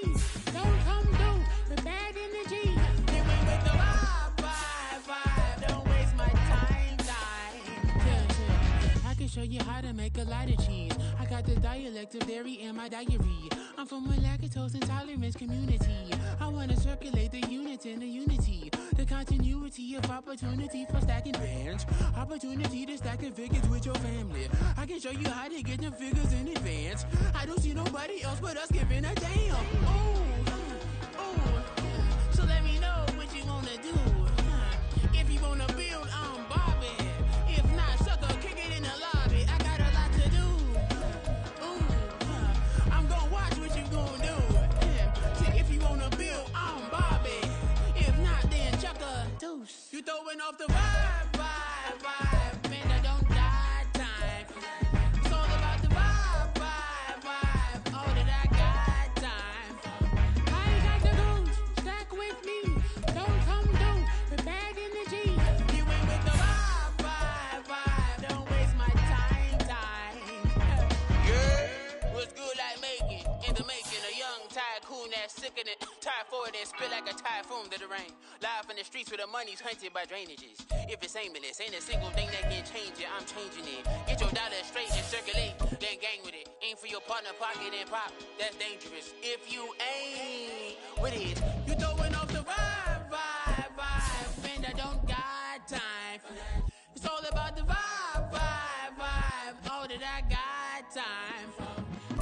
Don't come through with bad energy. Get away with the vibe. Don't waste my time. Yeah. I can show you how to make a lot of cheese. I got the dialect of dairy in my diary. I'm from a lactose intolerance community. I wanna circulate the units in the unity. The continuity of opportunity for stacking bands. Opportunity to stack the figures with your family. I can show you how to get the figures in advance. I don't see nobody else but us giving a damn. So let me know what you wanna do. If you wanna build, I'm Bobby. If not, sucker, kick it in the lobby. I got a lot to do. I'm gonna watch what you gonna do. See, if you wanna build, I'm Bobby. If not, then chuck a deuce. You throwing off the vibe. Man, I don't die time. It's all about the vibe. All that I got time. I ain't got the goose. Stack with me. Don't come through with bad energy. You ain't with the vibe. Don't waste my time. Yeah, what's good like making? In the making, a young tycoon that's sickening. Tie forward and spit like a typhoon to the rain. Live in the streets where the money's hunted by drainages. If it's aimless, ain't a single thing that can change it. I'm changing it. Get your dollar straight and circulate, then gang with it. Aim for your partner, pocket and pop. That's dangerous. If you ain't with it, you throwing off the vibe. Man, I don't got time for that. It's all about the vibe. All that I got time for.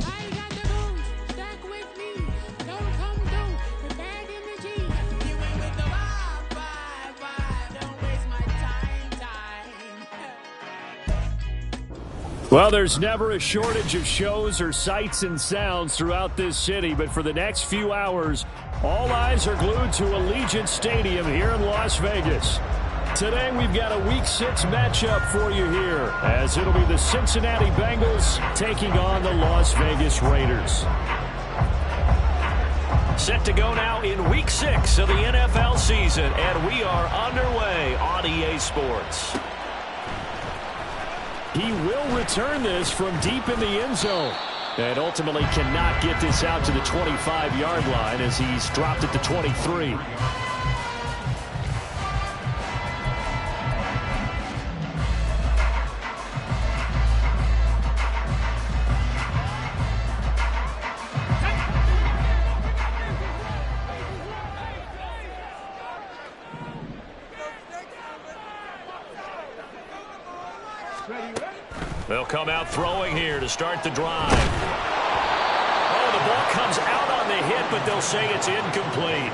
I ain't got the goose. Stack with me. Don't come through with bad energy. You ain't with the vibe. Don't waste my time. Well, there's never a shortage of shows or sights and sounds throughout this city, but for the next few hours, all eyes are glued to Allegiant Stadium here in Las Vegas. Today, we've got a Week 6 matchup for you here, as it'll be the Cincinnati Bengals taking on the Las Vegas Raiders. Set to go now in Week 6 of the NFL season, and we are underway on EA Sports. He will return this from deep in the end zone, and ultimately cannot get this out to the 25-yard line as he's dropped at the 23. They'll come out throwing here to start the drive. Oh, the ball comes out on the hit, but they'll say it's incomplete.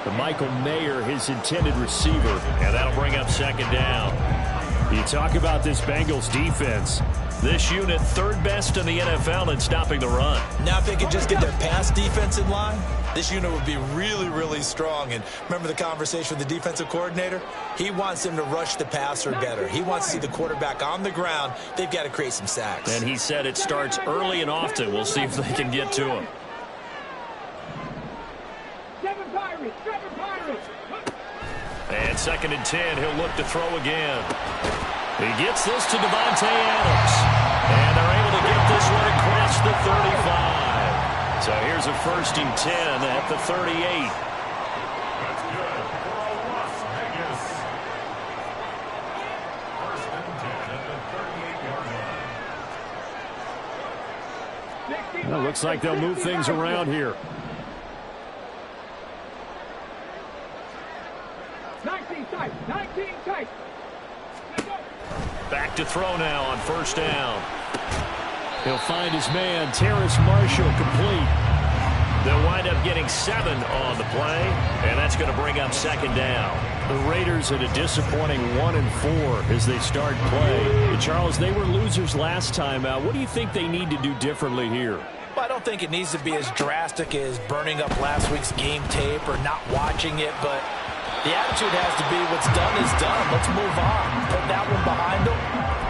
The Michael Mayer, his intended receiver, and that'll bring up second down. You talk about this Bengals defense. This unit, third best in the NFL in stopping the run. Now if they could just get their pass defense in line, this unit would be really, really strong. And remember the conversation with the defensive coordinator? He wants them to rush the passer better. He wants to see the quarterback on the ground. They've got to create some sacks. And he said it starts early and often. We'll see if they can get to him. And 2nd and 10, he'll look to throw again. He gets this to Devontae Adams. And they're able to get this one across the 35. So here's a 1st and 10 at the 38. Well, looks like they'll move things around here. 19 tight. Back to throw now on 1st down. He'll find his man, Terrace Marshall, complete. They'll wind up getting 7 on the play, and that's going to bring up 2nd down. The Raiders at a disappointing 1-4 as they start play. Charles, they were losers last time out. What do you think they need to do differently here? Well, I don't think it needs to be as drastic as burning up last week's game tape or not watching it, but the attitude has to be what's done is done. Let's move on. Put that one behind them,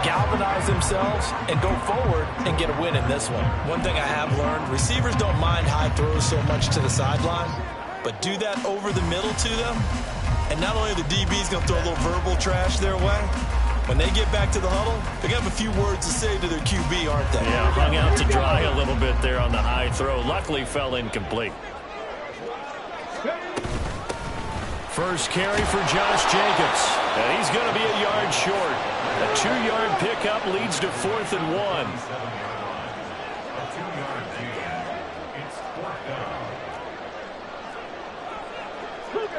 galvanize themselves, and go forward and get a win in this one. One thing I have learned, receivers don't mind high throws so much to the sideline, but do that over the middle to them, and not only are the DBs going to throw a little verbal trash their way, when they get back to the huddle, they're going to have a few words to say to their QB, aren't they? Yeah, hung out to dry a little bit there on the high throw. Luckily fell incomplete. First carry for Josh Jacobs. And he's going to be a yard short. A 2-yard pickup leads to 4th and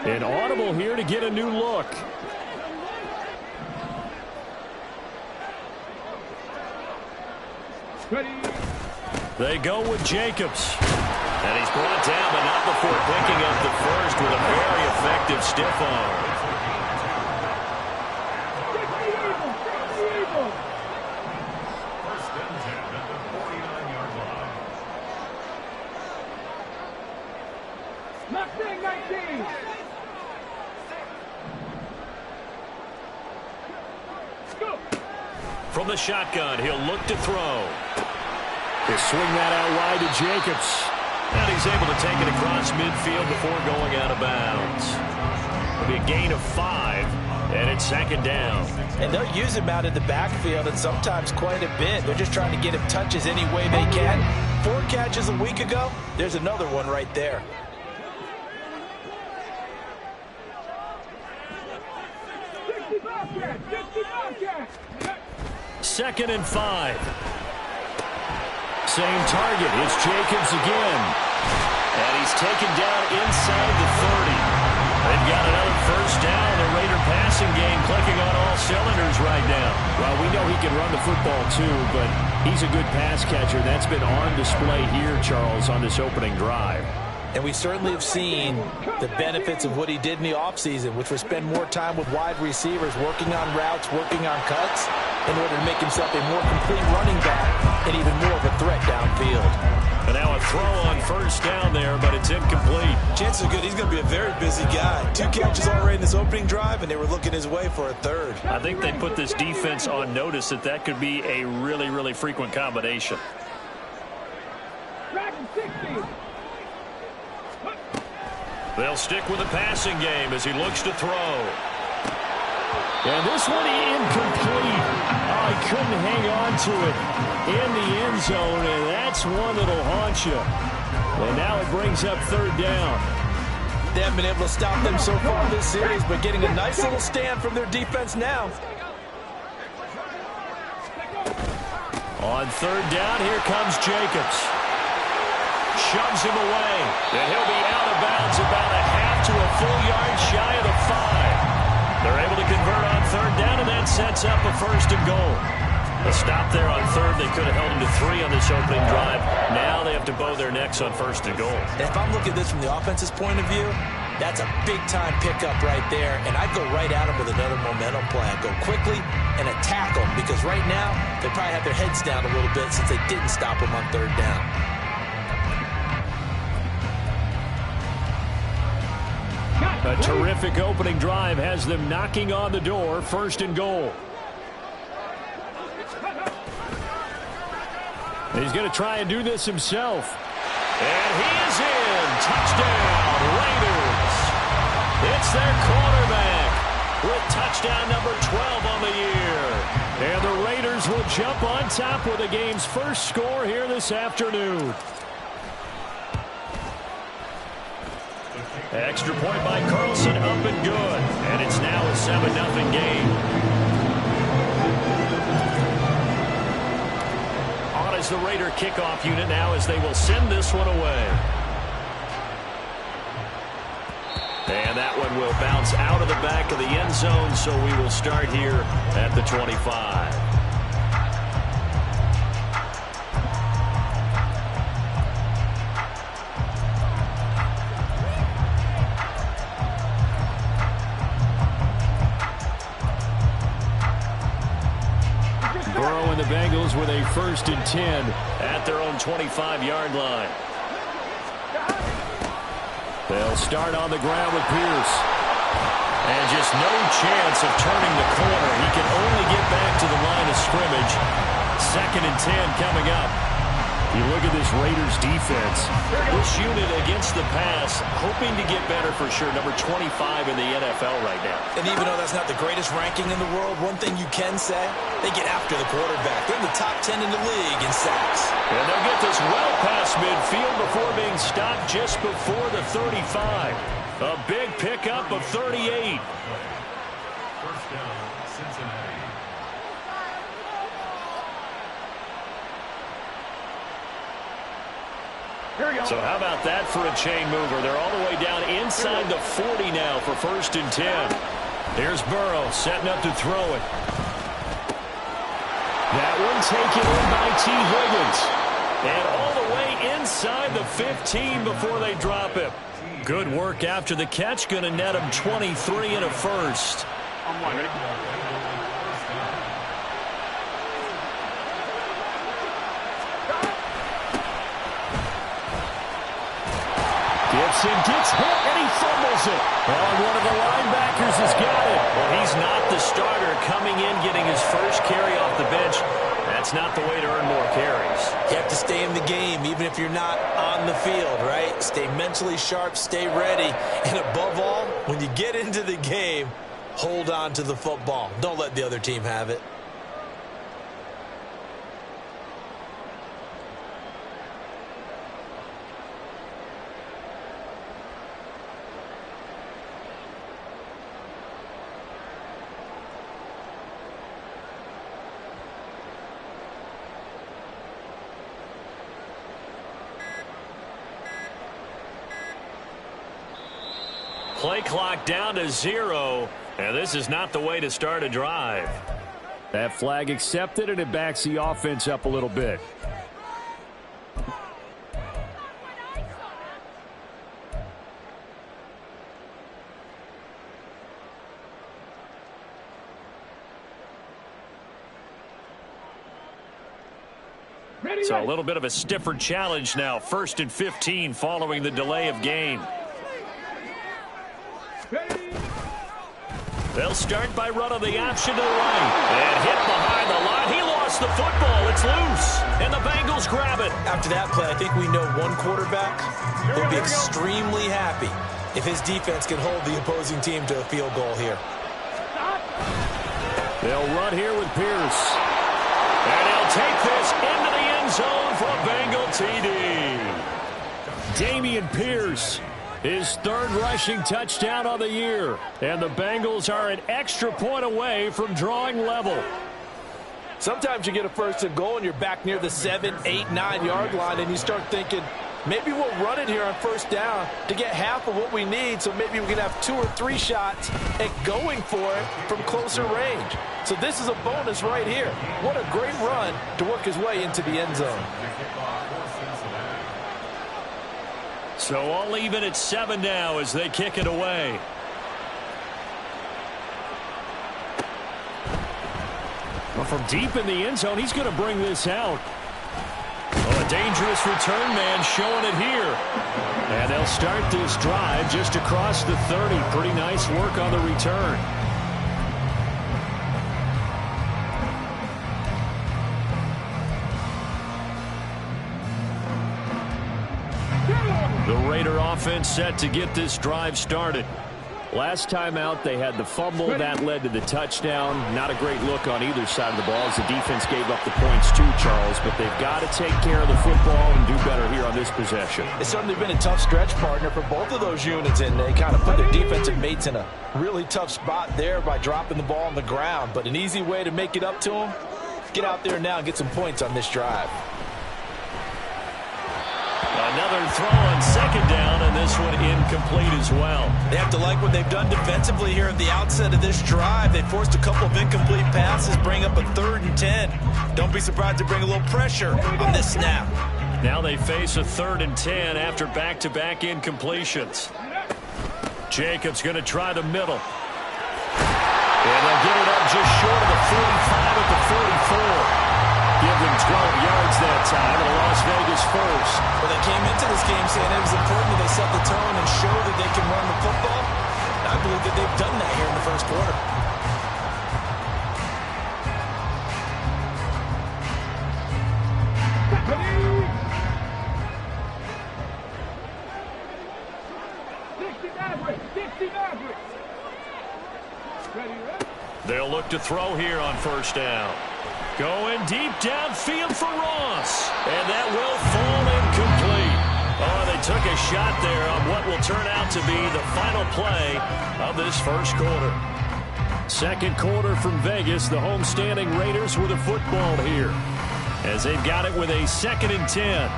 1. An audible here to get a new look. They go with Jacobs. And he's brought down, but not before picking up the first with a very effective stiff arm. From the shotgun, he'll look to throw. He'll swing that out wide to Jacobs. And he's able to take it across midfield before going out of bounds. It'll be a gain of 5, and it's 2nd down. And they'll use him out in the backfield, and sometimes quite a bit. They're just trying to get him touches any way they can. 4 catches a week ago. There's another one right there. Second and 5. Same target. It's Jacobs again. And he's taken down inside the 30. They've got another first down. The Raider passing game clicking on all cylinders right now. Well, we know he can run the football too, but he's a good pass catcher. That's been on display here, Charles, on this opening drive. And we certainly have seen the benefits of what he did in the offseason, which was spend more time with wide receivers, working on routes, working on cuts, in order to make himself a more complete running back and even more of a threat downfield. And now a throw on first down there, but it's incomplete. Chances are good he's going to be a very busy guy. 2 catches already in this opening drive, and they were looking his way for a 3rd. I think they put this defense on notice that could be a really, really frequent combination. They'll stick with the passing game as he looks to throw. And this one incomplete. Oh, he couldn't hang on to it in the end zone, and that's one that'll haunt you. And now it brings up 3rd down. They haven't been able to stop them so far this series, but getting a nice little stand from their defense now. On 3rd down, here comes Jacobs. Shoves him away, and he'll be out of bounds about a half to a full yard shy of the 5. They're able to convert on 3rd down, and that sets up a 1st and goal. A stop there on 3rd. They could have held him to 3 on this opening drive. Now they have to bow their necks on 1st and goal. If I'm looking at this from the offense's point of view, that's a big-time pickup right there, and I'd go right at him with another momentum plan. Go quickly and attack them, because right now they probably have their heads down a little bit since they didn't stop him on 3rd down. A terrific opening drive has them knocking on the door. 1st and goal. He's going to try and do this himself. And he is in. Touchdown, Raiders. It's their quarterback with touchdown number 12 on the year. And the Raiders will jump on top with the game's first score here this afternoon. Extra point by Carlson, up and good. And it's now a 7-0 game. On as the Raider kickoff unit now as they will send this one away. And that one will bounce out of the back of the end zone, so we will start here at the 25. And the Bengals with a 1st and 10 at their own 25-yard line. They'll start on the ground with Pierce. And just no chance of turning the corner. He can only get back to the line of scrimmage. 2nd and 10 coming up. You look at this Raiders defense. This unit against the pass, hoping to get better for sure. Number 25 in the NFL right now. And even though that's not the greatest ranking in the world, one thing you can say, they get after the quarterback. They're in the top 10 in the league in sacks. And they'll get this well past midfield before being stopped just before the 35. A big pickup of 38. So how about that for a chain mover? They're all the way down inside the 40 now for 1st and 10. Here's Burrow setting up to throw it. That one taken in by T. Higgins. And all the way inside the 15 before they drop it. Good work after the catch. Going to net him 23 and a first. Gibson gets hit and he fumbles it. Oh, one of the linebackers has got it. Well, he's not the starter coming in, getting his first carry off the bench. That's not the way to earn more carries. You have to stay in the game, even if you're not on the field, right? Stay mentally sharp, stay ready. And above all, when you get into the game, hold on to the football. Don't let the other team have it. Play clock down to 0, and this is not the way to start a drive. That flag accepted, and it backs the offense up a little bit. So a little bit of a stiffer challenge now. 1st and 15 following the delay of game. They'll start by running the option to the right. And hit behind the line. He lost the football. It's loose. And the Bengals grab it. After that play, I think we know one quarterback will be extremely happy if his defense can hold the opposing team to a field goal here. They'll run here with Pierce. And he'll take this into the end zone for a Bengal TD. Dameon Pierce. His 3rd rushing touchdown of the year. And the Bengals are an extra point away from drawing level. Sometimes you get a 1st and goal and you're back near the 7, 8, 9-yard line and you start thinking, maybe we'll run it here on 1st down to get half of what we need, so maybe we can have 2 or 3 shots at going for it from closer range. So this is a bonus right here. What a great run to work his way into the end zone. So all even at 7 now as they kick it away. Well, from deep in the end zone, he's going to bring this out. Well, a dangerous return man showing it here. And they'll start this drive just across the 30. Pretty nice work on the return. The Raider offense set to get this drive started. Last time out, they had the fumble. That led to the touchdown. Not a great look on either side of the ball as the defense gave up the points too, Charles. But they've got to take care of the football and do better here on this possession. It's certainly been a tough stretch, partner, for both of those units, and they kind of put their defensive mates in a really tough spot there by dropping the ball on the ground. But an easy way to make it up to them, get out there now and get some points on this drive. Another throw on 2nd down, and this one incomplete as well. They have to like what they've done defensively here at the outset of this drive. They forced a couple of incomplete passes, bring up a 3rd and 10. Don't be surprised to bring a little pressure on this snap. Now they face a 3rd and 10 after back-to-back incompletions. Jacobs going to try the middle. And they'll get it up just short of the 45 at the 44. Give them 12 yards that time, and a Las Vegas first. Well, they came into this game saying it was important that they set the tone and show that they can run the football. And I believe that they've done that here in the 1st quarter. They'll look to throw here on 1st down. Going deep downfield for Ross. And that will fall incomplete. Oh, they took a shot there on what will turn out to be the final play of this first quarter. Second quarter from Vegas. The homestanding Raiders with a football here as they've got it with a 2nd and 10.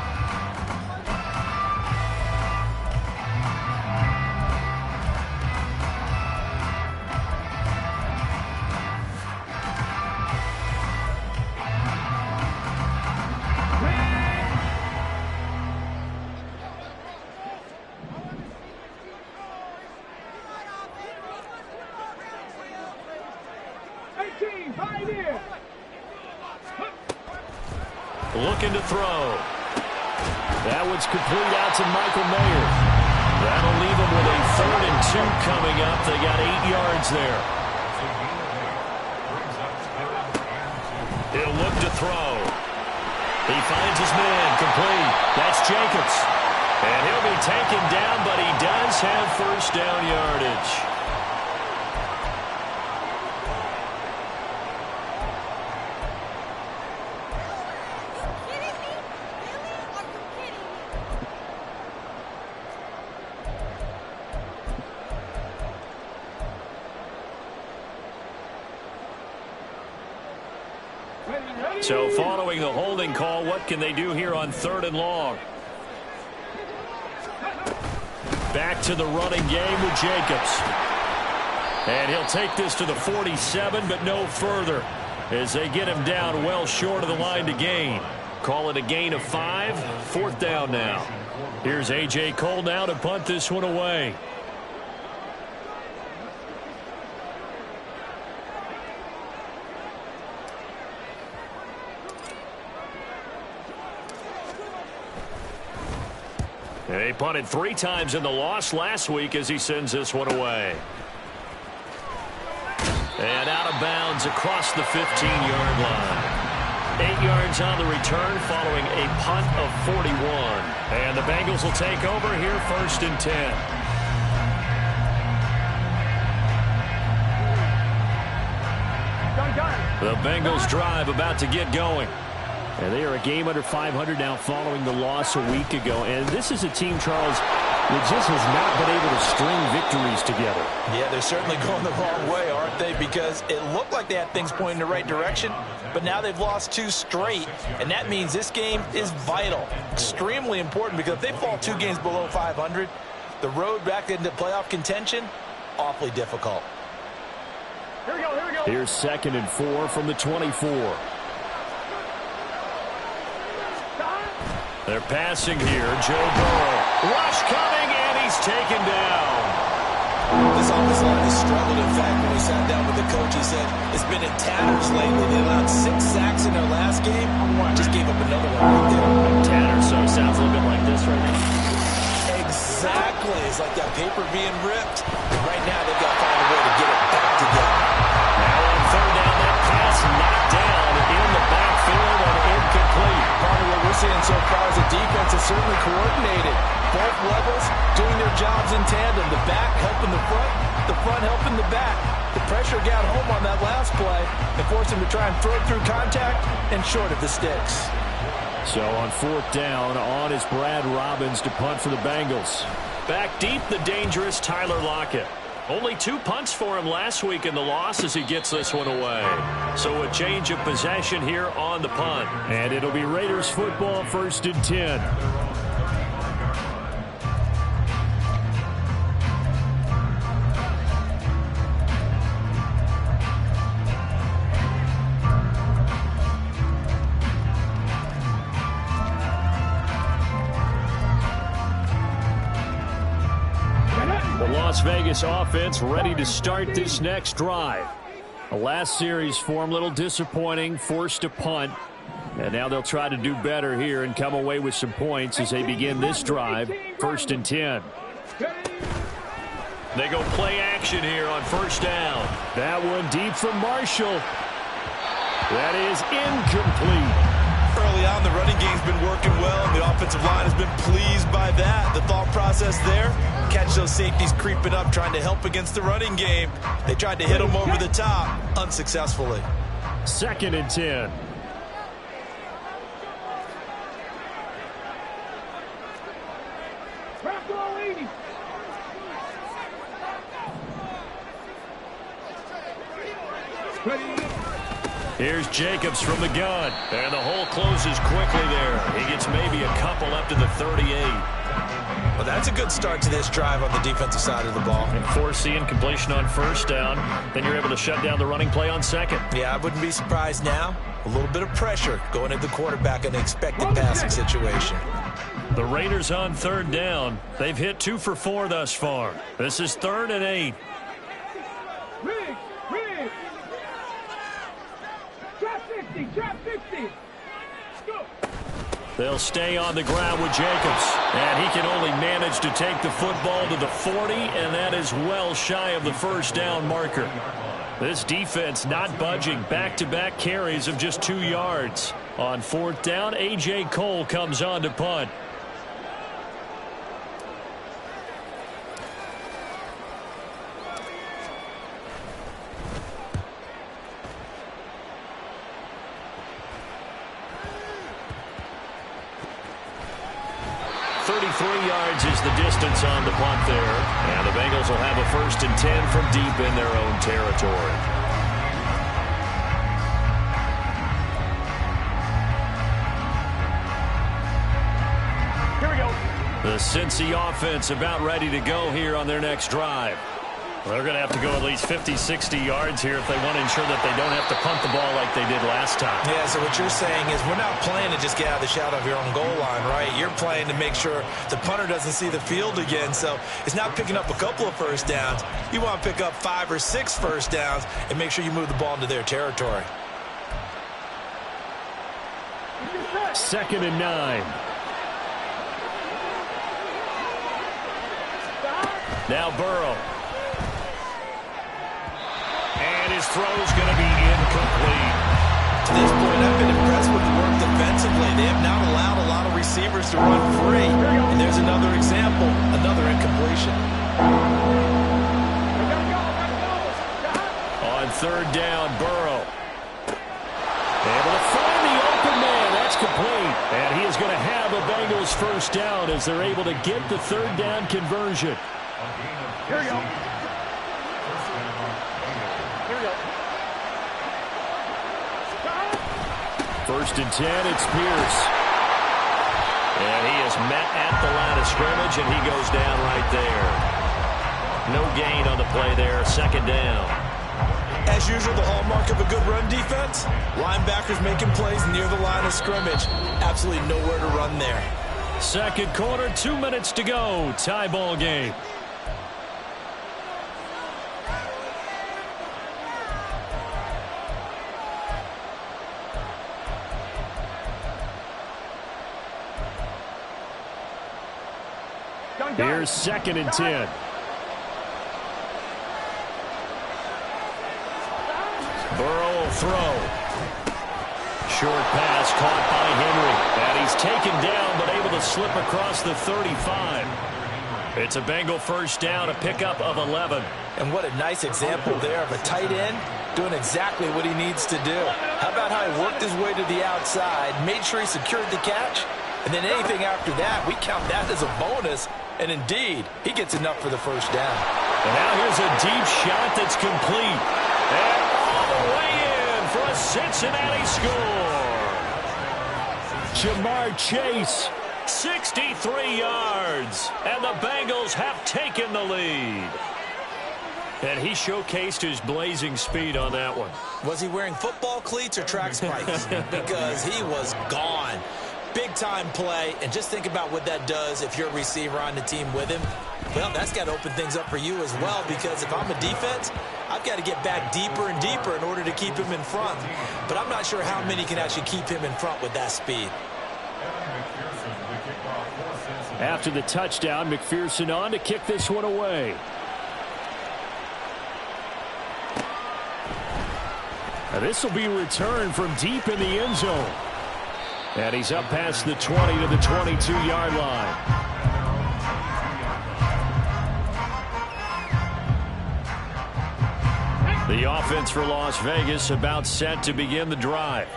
Looking to throw. That one's complete out to Michael Mayer. That'll leave him with a 3rd and 2 coming up. They got 8 yards there. He'll look to throw. He finds his man complete. That's Jacobs. And he'll be taken down, but he does have first down yardage. So following the holding call, what can they do here on 3rd and long? Back to the running game with Jacobs. And he'll take this to the 47, but no further as they get him down well short of the line to gain. Call it a gain of 5. 4th down now. Here's A.J. Cole now to punt this one away. He punted 3 times in the loss last week as he sends this one away. And out of bounds across the 15-yard line. 8 yards on the return following a punt of 41. And the Bengals will take over here 1st and 10. The Bengals drive about to get going. And they are a game under 500 now following the loss a week ago. And this is a team, Charles, that just has not been able to string victories together. Yeah, they're certainly going the wrong way, aren't they? Because it looked like they had things pointing in the right direction, but now they've lost 2 straight. And that means this game is vital, extremely important, because if they fall 2 games below 500, the road back into playoff contention, awfully difficult. Here we go. Here's 2nd and 4 from the 24. They're passing here. Joe Burrow. Rush coming, and he's taken down. This offensive line has struggled. In fact, when we sat down with the coach, he said it's been in tatters lately. They allowed 6 sacks in their last game. Just gave up another one right there. Tatters, so sounds a little bit like this right now. Exactly. It's like that paper being ripped. Right now, they've got to find a way to get it back together. Now on 3rd down, that pass knocked down in the backfield and incomplete. Part of what we're seeing so far is the defense is certainly coordinated. Both levels doing their jobs in tandem. The back helping the front helping the back. The pressure got home on that last play and forced him to try and throw through contact and short of the sticks. So on 4th down, on is Brad Robbins to punt for the Bengals. Back deep, the dangerous Tyler Lockett. Only 2 punts for him last week in the loss as he gets this one away. So a change of possession here on the punt. And it'll be Raiders football 1st and 10. Las Vegas offense ready to start this next drive. The last series for them, a little disappointing, forced to punt. And now they'll try to do better here and come away with some points as they begin this drive, 1st and 10. They go play action here on 1st down. That one deep from Marshall. That is incomplete. Early on, the running game's been working well, and the offensive line has been pleased by that. The thought process there, catch those safeties creeping up, trying to help against the running game. They tried to hit them over the top, unsuccessfully. 2nd and 10. Here's Jacobs from the gun. And the hole closes quickly there. He gets maybe a couple up to the 38. Well, that's a good start to this drive on the defensive side of the ball. And foreseeing completion on first down. Then you're able to shut down the running play on second. Yeah, I wouldn't be surprised now. A little bit of pressure going at the quarterback in an expected passing situation. The Raiders on third down. They've hit 2 for 4 thus far. This is 3rd and 8. Drop 50. Go. They'll stay on the ground with Jacobs. And he can only manage to take the football to the 40, and that is well shy of the first down marker. This defense not budging. Back-to-back carries of just 2 yards. On 4th down, A.J. Cole comes on to punt. Is the distance on the punt there. And the Bengals will have a 1st and 10 from deep in their own territory. Here we go. The Cincy offense about ready to go here on their next drive. Well, they're going to have to go at least 50, 60 yards here if they want to ensure that they don't have to punt the ball like they did last time. Yeah, so what you're saying is we're not playing to just get out of the shadow of your own goal line, right? You're playing to make sure the punter doesn't see the field again. So it's not picking up a couple of first downs. You want to pick up 5 or 6 first downs and make sure you move the ball into their territory. 2nd and 9. Now Burrow. And his throw's going to be incomplete. To this point, I've been impressed with the work defensively. They have not allowed a lot of receivers to run free. And there's another example, another incompletion. On 3rd down, Burrow. Able to find the open man. That's complete. And he is going to have a Bengals 1st down as they're able to get the 3rd down conversion. Here we go. 1st and 10, it's Pierce. And he is met at the line of scrimmage, and he goes down right there. No gain on the play there, 2nd down. As usual, the hallmark of a good run defense, linebackers making plays near the line of scrimmage. Absolutely nowhere to run there. 2nd quarter, 2 minutes to go. Tie ball game. Here's 2nd and 10. Burrow will throw. Short pass caught by Henry. And he's taken down but able to slip across the 35. It's a Bengal 1st down, a pickup of 11. And what a nice example there of a tight end doing exactly what he needs to do. How about how he worked his way to the outside, made sure he secured the catch, and then anything after that, we count that as a bonus. And indeed, he gets enough for the 1st down. And now here's a deep shot that's complete. And all the way in for a Cincinnati score. Jamar Chase, 63 yards. And the Bengals have taken the lead. And he showcased his blazing speed on that one. Was he wearing football cleats or track spikes? Because he was gone. Big-time play, and just think about what that does if you're a receiver on the team with him. Well, that's got to open things up for you as well, because if I'm a defense, I've got to get back deeper and deeper in order to keep him in front. But I'm not sure how many can actually keep him in front with that speed. After the touchdown, McPherson on to kick this one away. Now this will be returned from deep in the end zone. And he's up past the 20 to the 22-yard line. The offense for Las Vegas about set to begin the drive.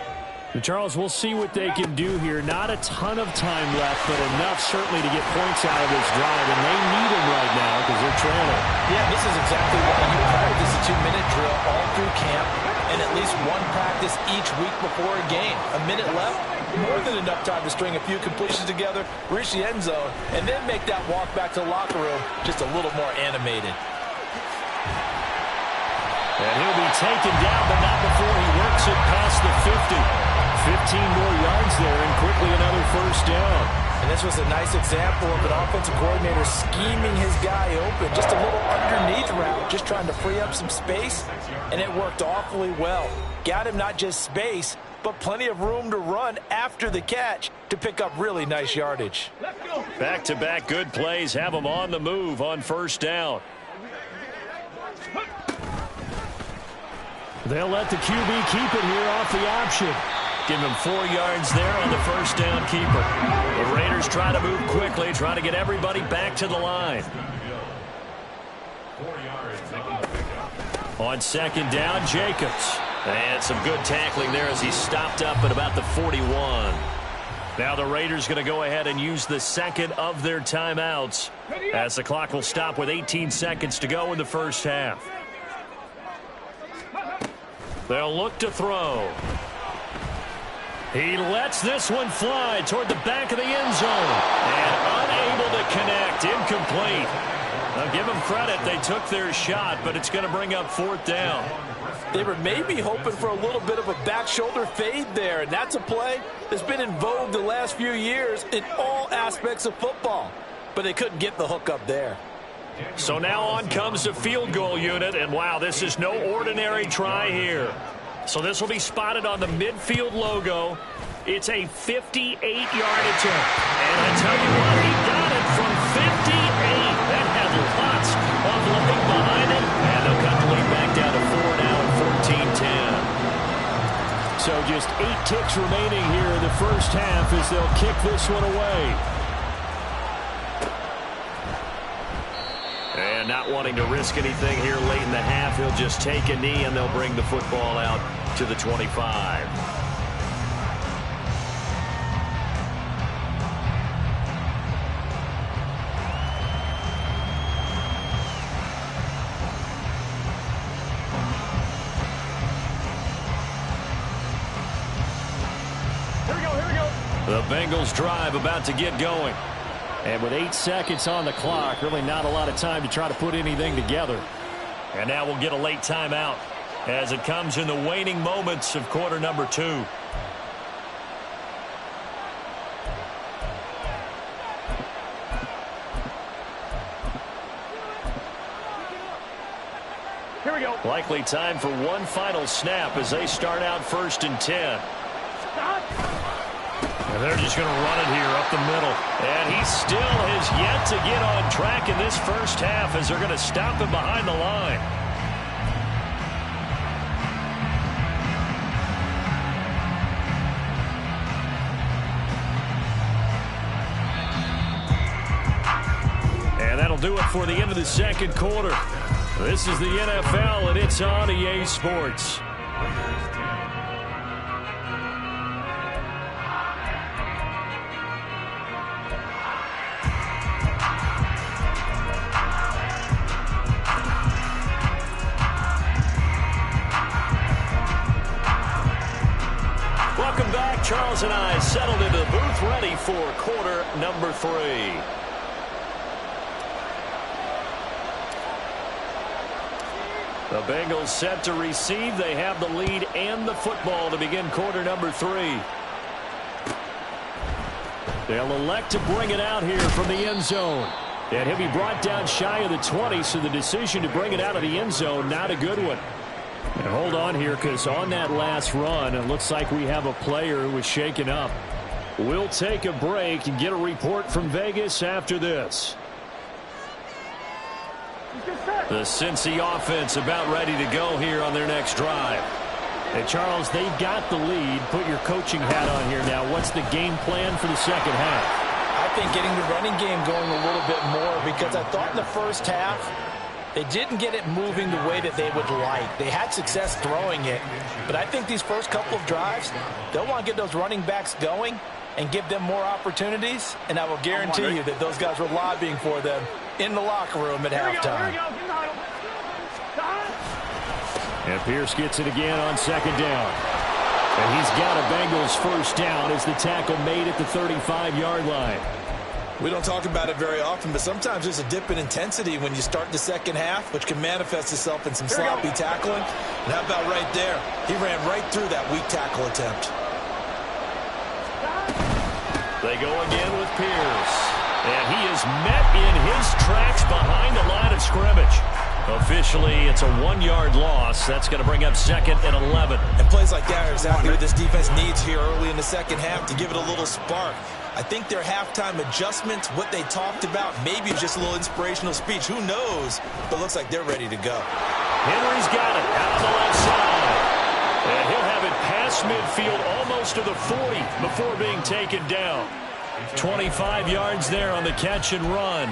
And Charles, we'll see what they can do here. Not a ton of time left, but enough certainly to get points out of this drive. And they need them right now because they're trailing. Yeah, this is exactly why you call this a 2-minute drill all through camp. and at least one practice each week before a game. A minute left, more than enough time to string a few completions together, reach the end zone, and then make that walk back to the locker room just a little more animated. And he'll be taken down, but not before he works it past the 50. 15 more yards there, and quickly another first down. And this was a nice example of an offensive coordinator scheming his guy open. Just a little underneath route, just trying to free up some space, and it worked awfully well. Got him not just space, but plenty of room to run after the catch to pick up really nice yardage. Back-to-back good plays have him on the move on first down. They'll let the QB keep it here off the option. Give him 4 yards there on the first down keeper. The Raiders try to move quickly, try to get everybody back to the line. On second down, Jacobs. And some good tackling there as he stopped up at about the 41. Now the Raiders going to go ahead and use the second of their timeouts as the clock will stop with 18 seconds to go in the first half. They'll look to throw. He lets this one fly toward the back of the end zone. And unable to connect. Incomplete. Now give them credit. They took their shot, but it's going to bring up fourth down. They were maybe hoping for a little bit of a back shoulder fade there, and that's a play that's been in vogue the last few years in all aspects of football. But they couldn't get the hook up there. So now on comes the field goal unit, and wow, this is no ordinary try here. So this will be spotted on the midfield logo. It's a 58-yard attempt. And I tell you what, he got it from 58. That had lots of looking behind it. And they'll cut the lead back down to 4 now at 14-10. So just 8 ticks remaining here in the first half as they'll kick this one away. And not wanting to risk anything here late in the half, he'll just take a knee and they'll bring the football out to the 25. Here we go. The Bengals drive about to get going. And with 8 seconds on the clock, really not a lot of time to try to put anything together. And now we'll get a late timeout as it comes in the waning moments of quarter number 2. Here we go. Likely time for one final snap as they start out 1st and 10. And they're just going to run it here up the middle. And he still has yet to get on track in this first half as they're going to stop him behind the line. And that'll do it for the end of the second quarter. This is the NFL, and it's on EA Sports. Welcome back. Charles and I settled into the booth ready for quarter number 3. The Bengals set to receive. They have the lead and the football to begin quarter number 3. They'll elect to bring it out here from the end zone. And he'll be brought down shy of the 20, so the decision to bring it out of the end zone, not a good one. And hold on here, because on that last run, it looks like we have a player who was shaken up. We'll take a break and get a report from Vegas after this. The Cincy offense about ready to go here on their next drive. And Charles, they've got the lead. Put your coaching hat on here now. What's the game plan for the second half? I think getting the running game going a little bit more, because I thought in the first half they didn't get it moving the way that they would like. They had success throwing it, but I think these first couple of drives, they'll want to get those running backs going and give them more opportunities, and I will guarantee you that those guys were lobbying for them in the locker room at halftime. And Pierce gets it again on second down. And he's got a Bengals first down as the tackle made at the 35-yard line. We don't talk about it very often, but sometimes there's a dip in intensity when you start the second half, which can manifest itself in some sloppy tackling. And how about right there? He ran right through that weak tackle attempt. They go again with Pierce. And he is met in his tracks behind the line of scrimmage. Officially, it's a 1-yard loss. That's going to bring up 2nd and 11. And plays like that are exactly what this defense needs here early in the second half to give it a little spark. I think their halftime adjustments, what they talked about, maybe it's just a little inspirational speech. Who knows? But looks like they're ready to go. Henry's got it out on the left side. And he'll have it past midfield almost to the 40 before being taken down. 25 yards there on the catch and run.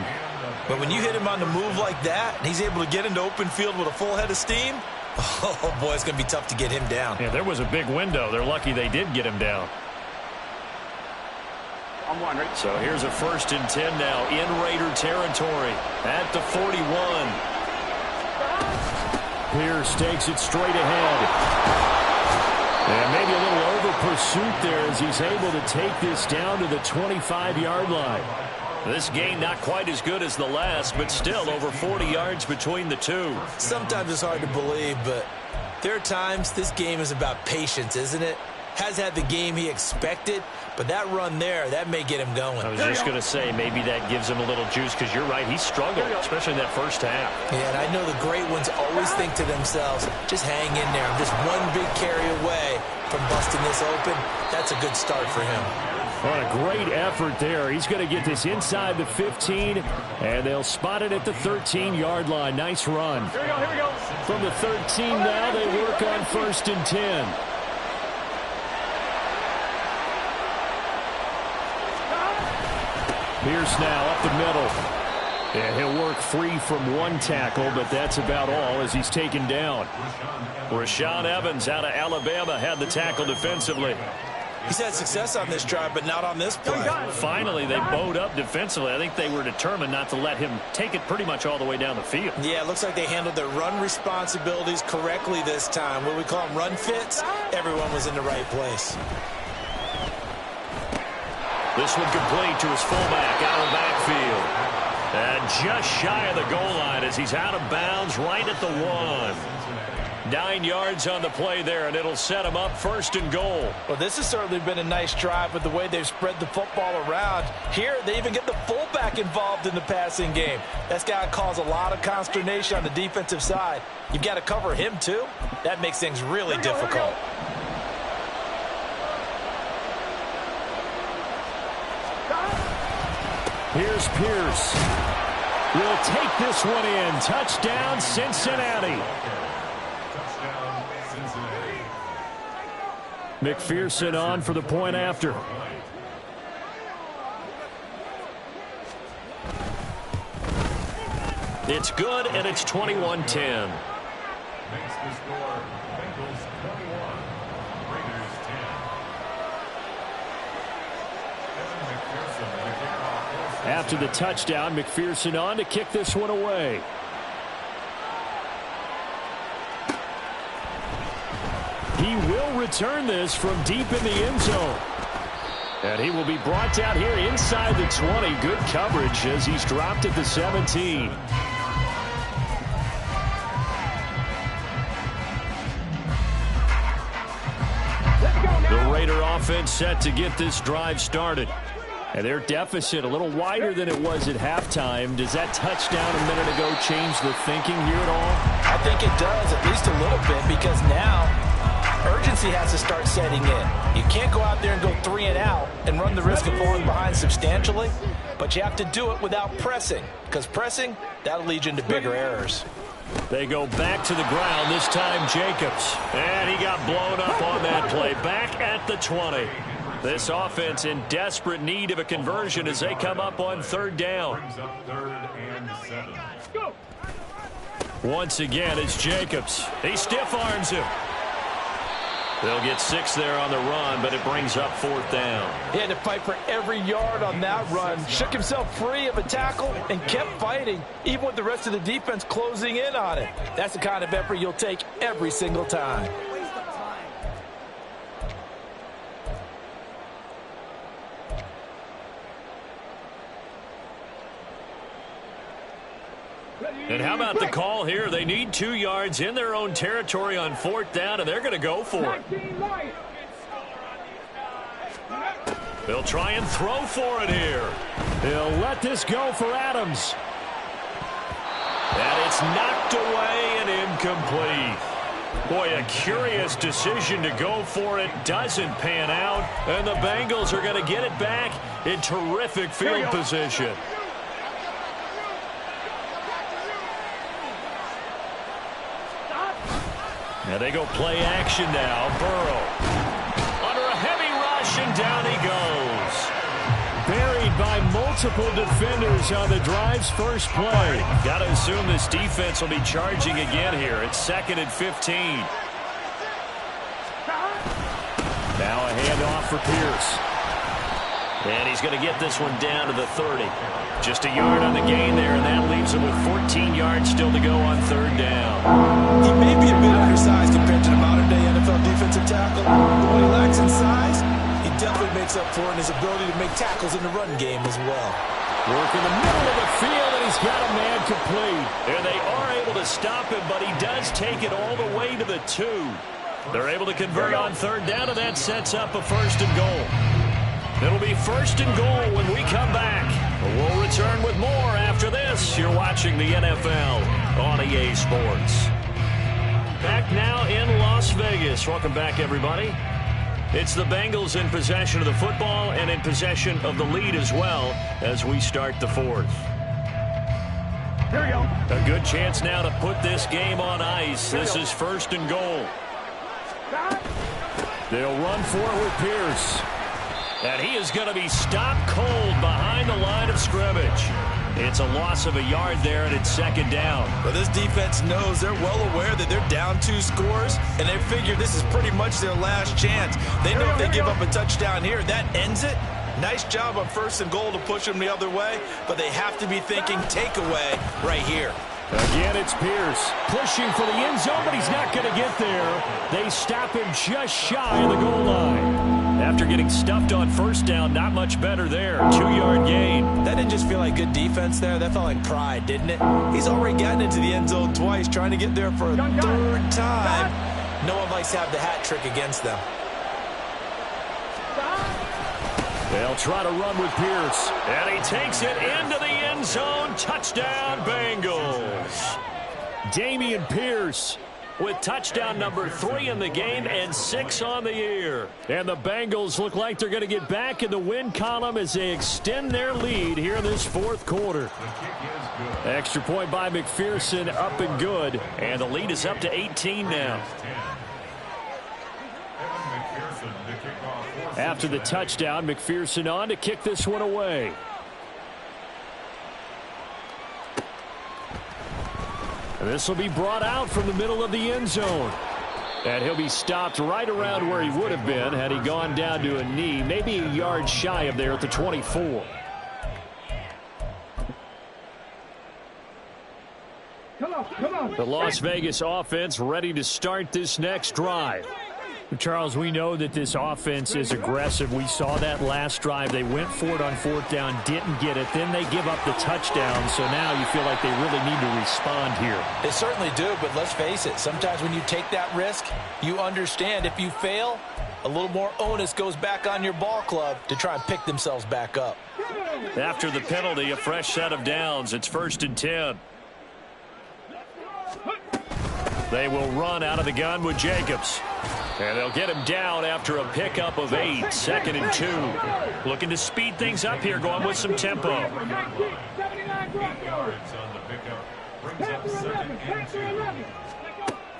But when you hit him on the move like that, and he's able to get into open field with a full head of steam, oh, boy, it's going to be tough to get him down. Yeah, there was a big window. They're lucky they did get him down. So here's a 1st and 10 now in Raider territory at the 41. Pierce takes it straight ahead. And maybe a little over pursuit there as he's able to take this down to the 25-yard line. This game not quite as good as the last, but still over 40 yards between the two. Sometimes it's hard to believe, but there are times this game is about patience, isn't it? Has had the game he expected, but that run there, that may get him going. I was just going to say, maybe that gives him a little juice, because you're right, he struggled, especially in that first half. Yeah, and I know the great ones always think to themselves, just hang in there. I'm just one big carry away from busting this open. That's a good start for him. What a great effort there. He's going to get this inside the 15, and they'll spot it at the 13-yard line. Nice run. Here we go. From the 13 now, they work on 1st and 10. Pierce now up the middle. And he'll work free from one tackle, but that's about all as he's taken down. Rashaan Evans out of Alabama had the tackle defensively. He's had success on this drive, but not on this play. Finally, they bowed up defensively. I think they were determined not to let him take it pretty much all the way down the field. Yeah, it looks like they handled their run responsibilities correctly this time. What we call them run fits, everyone was in the right place. This one complete to his fullback out of the backfield. And just shy of the goal line as he's out of bounds right at the 1. 9 yards on the play there, and it'll set him up 1st and goal. Well, this has certainly been a nice drive with the way they've spread the football around. Here, they even get the fullback involved in the passing game. That's got to cause a lot of consternation on the defensive side. You've got to cover him, too. That makes things really difficult. Here's Pierce. Will take this one in. Touchdown, Cincinnati. McPherson on for the point after. It's good, and it's 21-10. After the touchdown, McPherson on to kick this one away. He will return this from deep in the end zone. And he will be brought down here inside the 20. Good coverage as he's dropped at the 17. The Raider offense set to get this drive started. And their deficit a little wider than it was at halftime. Does that touchdown a minute ago change the thinking here at all? I think it does, at least a little bit, because now urgency has to start setting in. You can't go out there and go 3 and out and run the risk of falling behind substantially, but you have to do it without pressing, because pressing, that'll lead you into bigger errors. They go back to the ground, this time Jacobs. And he got blown up on that play. Back at the 20. This offense in desperate need of a conversion as they come up on 3rd down. Once again, it's Jacobs. He stiff arms him. They'll get 6 there on the run, but it brings up 4th down. He had to fight for every yard on that run. Shook himself free of a tackle and kept fighting, even with the rest of the defense closing in on it. That's the kind of effort you'll take every single time. And how about the call here? They need 2 yards in their own territory on 4th down, and they're going to go for it. They'll try and throw for it here. They'll let this go for Adams. And it's knocked away and incomplete. Boy, a curious decision to go for it. Doesn't pan out. And the Bengals are going to get it back in terrific field position. Now they go play action now. Burrow under a heavy rush, and down he goes. Buried by multiple defenders on the drive's first play. Got to assume this defense will be charging again here. It's 2nd and 15. Now a handoff for Pierce. And he's going to get this one down to the 30. Just a yard on the gain there, and that leaves him with 14 yards still to go on 3rd down. He may be a bit undersized compared to the modern-day NFL defensive tackle, but when he lacks in size, he definitely makes up for it in his ability to make tackles in the run game as well. Work in the middle of the field, and he's got a man complete. And they are able to stop him, but he does take it all the way to the 2. They're able to convert on 3rd down, and that sets up a 1st and goal. It'll be 1st and goal when we come back. We'll return with more after this. You're watching the NFL on EA Sports. Back now in Las Vegas. Welcome back, everybody. It's the Bengals in possession of the football and in possession of the lead as well as we start the 4th. Here we go. A good chance now to put this game on ice. This is 1st and goal. They'll run for it with Pierce. And he is going to be stopped cold behind the line of scrimmage. It's a loss of a yard there, and it's 2nd down. But this defense knows, they're well aware that they're down 2 scores, and they figure this is pretty much their last chance. They know if they give up a touchdown here, that ends it. Nice job on 1st and goal to push them the other way, but they have to be thinking takeaway right here. Again, it's Pierce pushing for the end zone, but he's not going to get there. They stop him just shy of the goal line. After getting stuffed on 1st down, not much better there. 2-yard gain. That didn't just feel like good defense there. That felt like pride, didn't it? He's already gotten into the end zone twice, trying to get there for a 3rd time. No one likes to have the hat trick against them. They'll try to run with Pierce. And he takes it into the end zone. Touchdown, Bengals. Dameon Pierce with touchdown number 3 in the game and 6 on the year. And the Bengals look like they're going to get back in the win column as they extend their lead here in this 4th quarter. Extra point by McPherson, up and good. And the lead is up to 18 now. After the touchdown, McPherson on to kick this one away. And this will be brought out from the middle of the end zone. And he'll be stopped right around where he would have been had he gone down to a knee, maybe a yard shy of there at the 24. Come on. The Las Vegas offense ready to start this next drive. Charles, we know that this offense is aggressive. We saw that last drive. They went for it on 4th down, didn't get it. Then they give up the touchdown. So now you feel like they really need to respond here. They certainly do, but let's face it. Sometimes when you take that risk, you understand if you fail, a little more onus goes back on your ball club to try and pick themselves back up. After the penalty, a fresh set of downs. It's 1st and 10. They will run out of the gun with Jacobs. And they'll get him down after a pickup of 8. 2nd and 2. Looking to speed things up here, going with some tempo.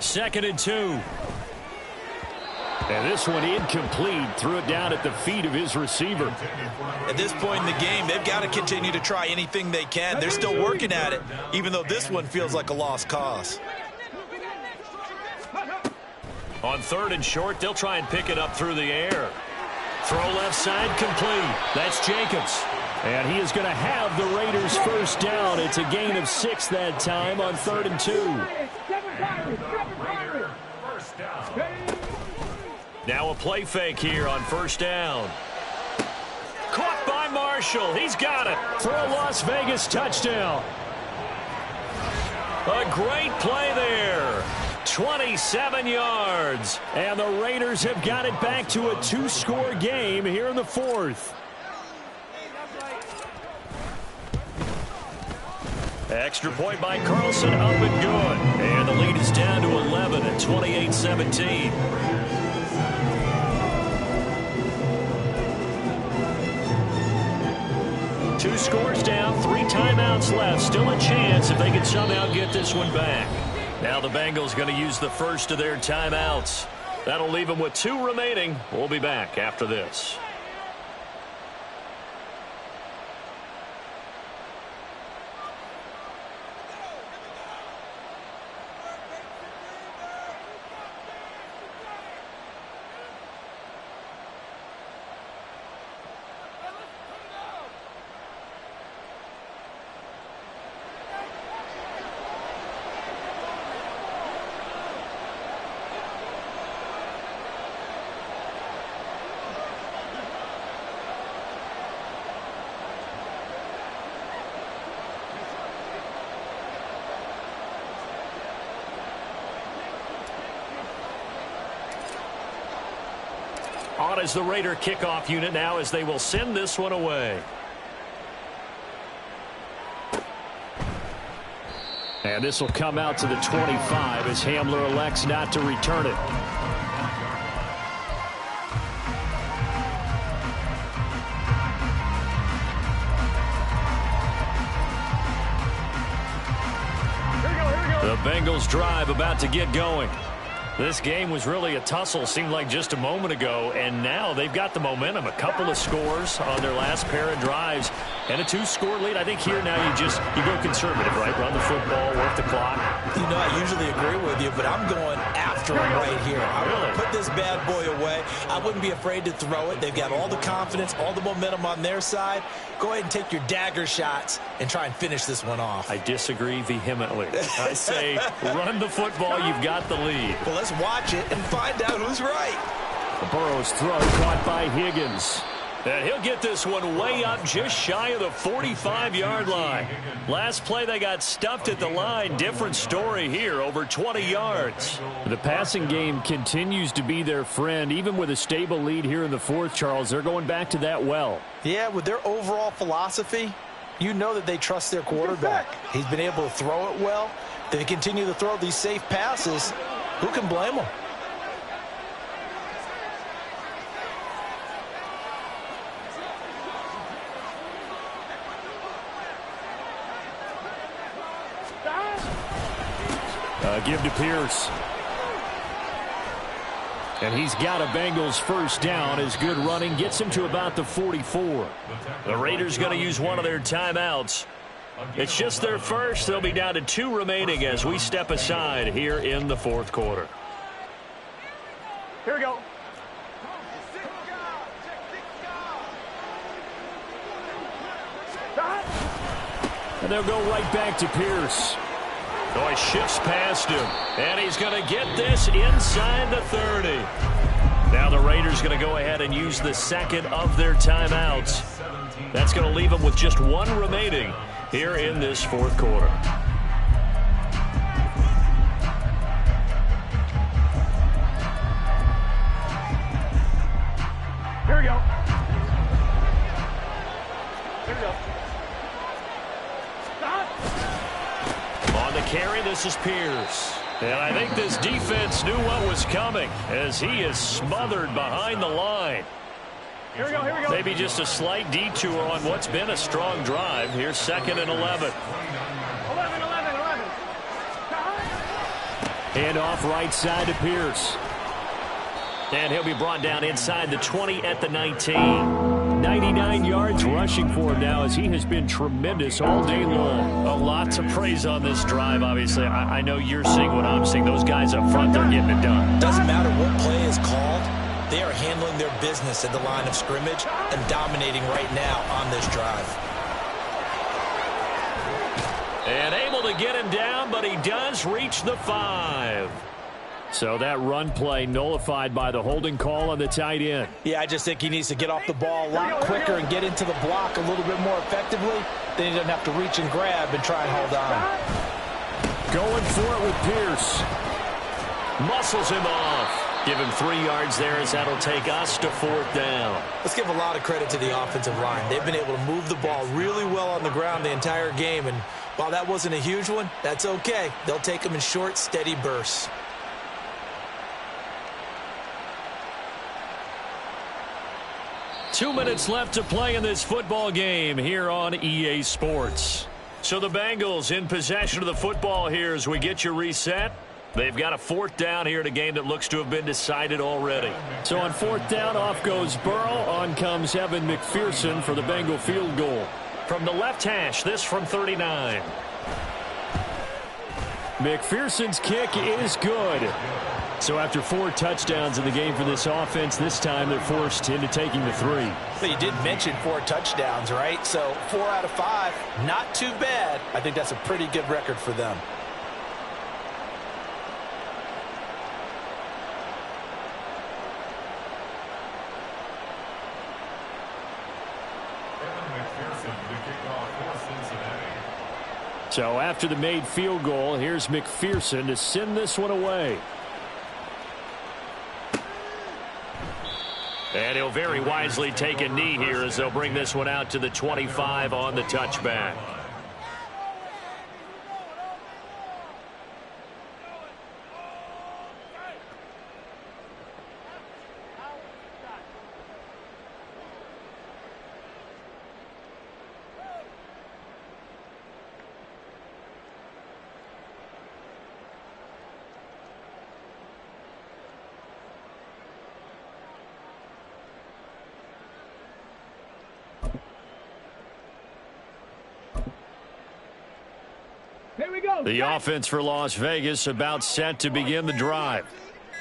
2nd and 2. And this one incomplete. Threw it down at the feet of his receiver. At this point in the game, they've got to continue to try anything they can. They're still working at it, even though this one feels like a lost cause. On 3rd and short, they'll try and pick it up through the air. Throw left side complete. That's Jacobs. And he is going to have the Raiders first down. It's a gain of 6 that time on 3rd and 2. Now a play fake here on 1st down. Caught by Marshall. He's got it for a Las Vegas touchdown. A great play there. 27 yards. And the Raiders have got it back to a 2-score game here in the 4th. Extra point by Carlson, up and good. And the lead is down to 11 at 28-17. Two scores down, 3 timeouts left. Still a chance if they can somehow get this one back. Now the Bengals going to use the first of their timeouts. That'll leave them with 2 remaining. We'll be back after this. On is the Raider kickoff unit now as they will send this one away. And this will come out to the 25 as Hamler elects not to return it. The Bengals drive about to get going. This game was really a tussle, seemed like just a moment ago, and now they've got the momentum. A couple of scores on their last pair of drives and a 2-score lead. I think here now you go conservative, right? Run the football, work the clock. You know, I usually agree with you, but I'm going after him right here. I want to put this bad boy away. I wouldn't be afraid to throw it. They've got all the confidence, all the momentum on their side. Go ahead and take your dagger shots and try and finish this one off. I disagree vehemently. I say run the football. You've got the lead. Well, let's watch it and find out who's right. The Burrow's throw caught by Higgins. And he'll get this one way up just shy of the 45-yard line. Last play they got stuffed at the line. Different story here, over 20 yards. The passing game continues to be their friend. Even with a stable lead here in the 4th, Charles, they're going back to that well. Yeah, with their overall philosophy, you know that they trust their quarterback. He's been able to throw it well. They continue to throw these safe passes. Who can blame them? Give to Pierce. And he's got a Bengals first down as good running gets him to about the 44. The Raiders going to use one of their timeouts. It's just their first. They'll be down to 2 remaining as we step aside here in the 4th quarter. Here we go. And they'll go right back to Pierce. Oh, he shifts past him. And he's going to get this inside the 30. Now the Raiders going to go ahead and use the second of their timeouts. That's going to leave them with just 1 remaining here in this 4th quarter. Here we go. Here we go. On the carry, this is Pierce. And I think this defense knew what was coming as he is smothered behind the line. Here we go, here we go. Maybe just a slight detour on what's been a strong drive. Here's 2nd and 11. 11. Hand off right side to Pierce. And he'll be brought down inside the 20 at the 19. 99 yards rushing for him now, as he has been tremendous all day long. A lot to praise on this drive, obviously. I know you're seeing what I'm seeing. Those guys up front, they're getting it done. Doesn't matter what play is called. They are handling their business at the line of scrimmage and dominating right now on this drive. And able to get him down, but he does reach the 5. So that run play nullified by the holding call on the tight end. Yeah, I just think he needs to get off the ball a lot quicker and get into the block a little bit more effectively. Then he doesn't have to reach and grab and try and hold on. Going for it with Pierce. Muscles him off. Give him 3 yards there, as that'll take us to 4th down. Let's give a lot of credit to the offensive line. They've been able to move the ball really well on the ground the entire game. And while that wasn't a huge one, that's okay. They'll take them in short, steady bursts. Two minutes left to play in this football game here on EA Sports. So the Bengals in possession of the football here as we get you reset. They've got a 4th down here in a game that looks to have been decided already. So on 4th down, off goes Burrow. On comes Evan McPherson for the Bengal field goal. From the left hash, this from 39. McPherson's kick is good. So after 4 touchdowns in the game for this offense, this time they're forced into taking the 3. Well, you did mention 4 touchdowns, right? So 4 out of 5, not too bad. I think that's a pretty good record for them. So after the made field goal, here's McPherson to send this one away. And he'll very wisely take a knee here as they'll bring this one out to the 25 on the touchback. The offense for Las Vegas about set to begin the drive.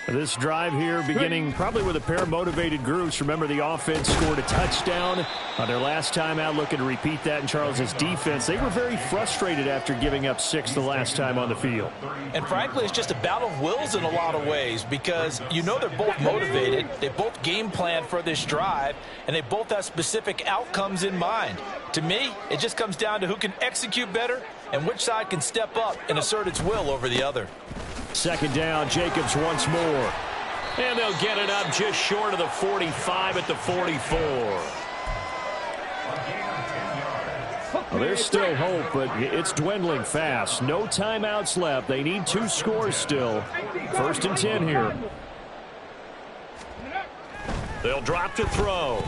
This drive here beginning probably with a pair of motivated groups. Remember, the offense scored a touchdown on their last time out, looking to repeat that in Charles's defense. They were very frustrated after giving up 6 the last time on the field. And frankly, it's just a battle of wills in a lot of ways, because you know they're both motivated. They both game plan for this drive, and they both have specific outcomes in mind. To me, it just comes down to who can execute better and which side can step up and assert its will over the other. 2nd down, Jacobs once more. And they'll get it up just short of the 45 at the 44. Well, there's still hope, but it's dwindling fast. No timeouts left. They need 2 scores still. 1st and 10 here. They'll drop to throw.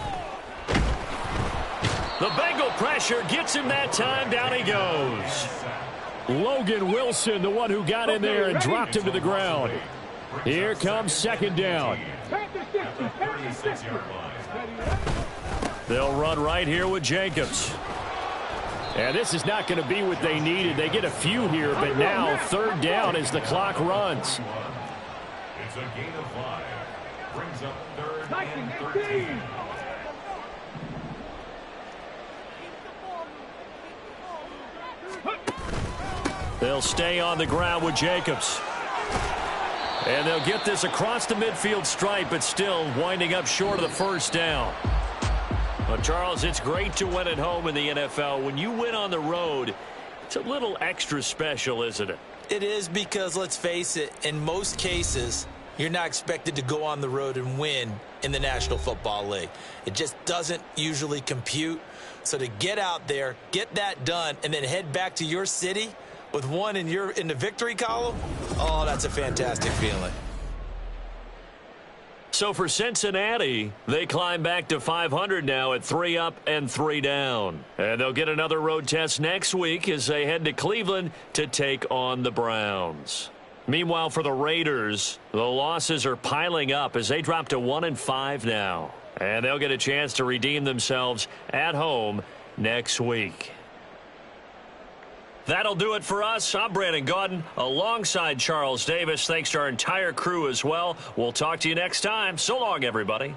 The Bengal pressure gets him that time. Down he goes. Logan Wilson, the one who got in there and dropped him to the ground. Here comes 2nd down. They'll run right here with Jacobs. And this is not going to be what they needed. They get a few here, but now 3rd down as the clock runs. It's a gain of 5. Brings up 3rd and 13. They'll stay on the ground with Jacobs. And they'll get this across the midfield stripe, but still winding up short of the 1st down. Well, Charles, it's great to win at home in the NFL. When you win on the road, it's a little extra special, isn't it? It is, because, let's face it, in most cases, you're not expected to go on the road and win in the National Football League. It just doesn't usually compute. So to get out there, get that done, and then head back to your city with one in the victory column, oh, that's a fantastic feeling. So for Cincinnati, they climb back to 500 now at 3 up and 3 down. And they'll get another road test next week as they head to Cleveland to take on the Browns. Meanwhile, for the Raiders, the losses are piling up as they drop to 1-5 now. And they'll get a chance to redeem themselves at home next week. That'll do it for us. I'm Brandon Gaudin alongside Charles Davis. Thanks to our entire crew as well. We'll talk to you next time. So long, everybody.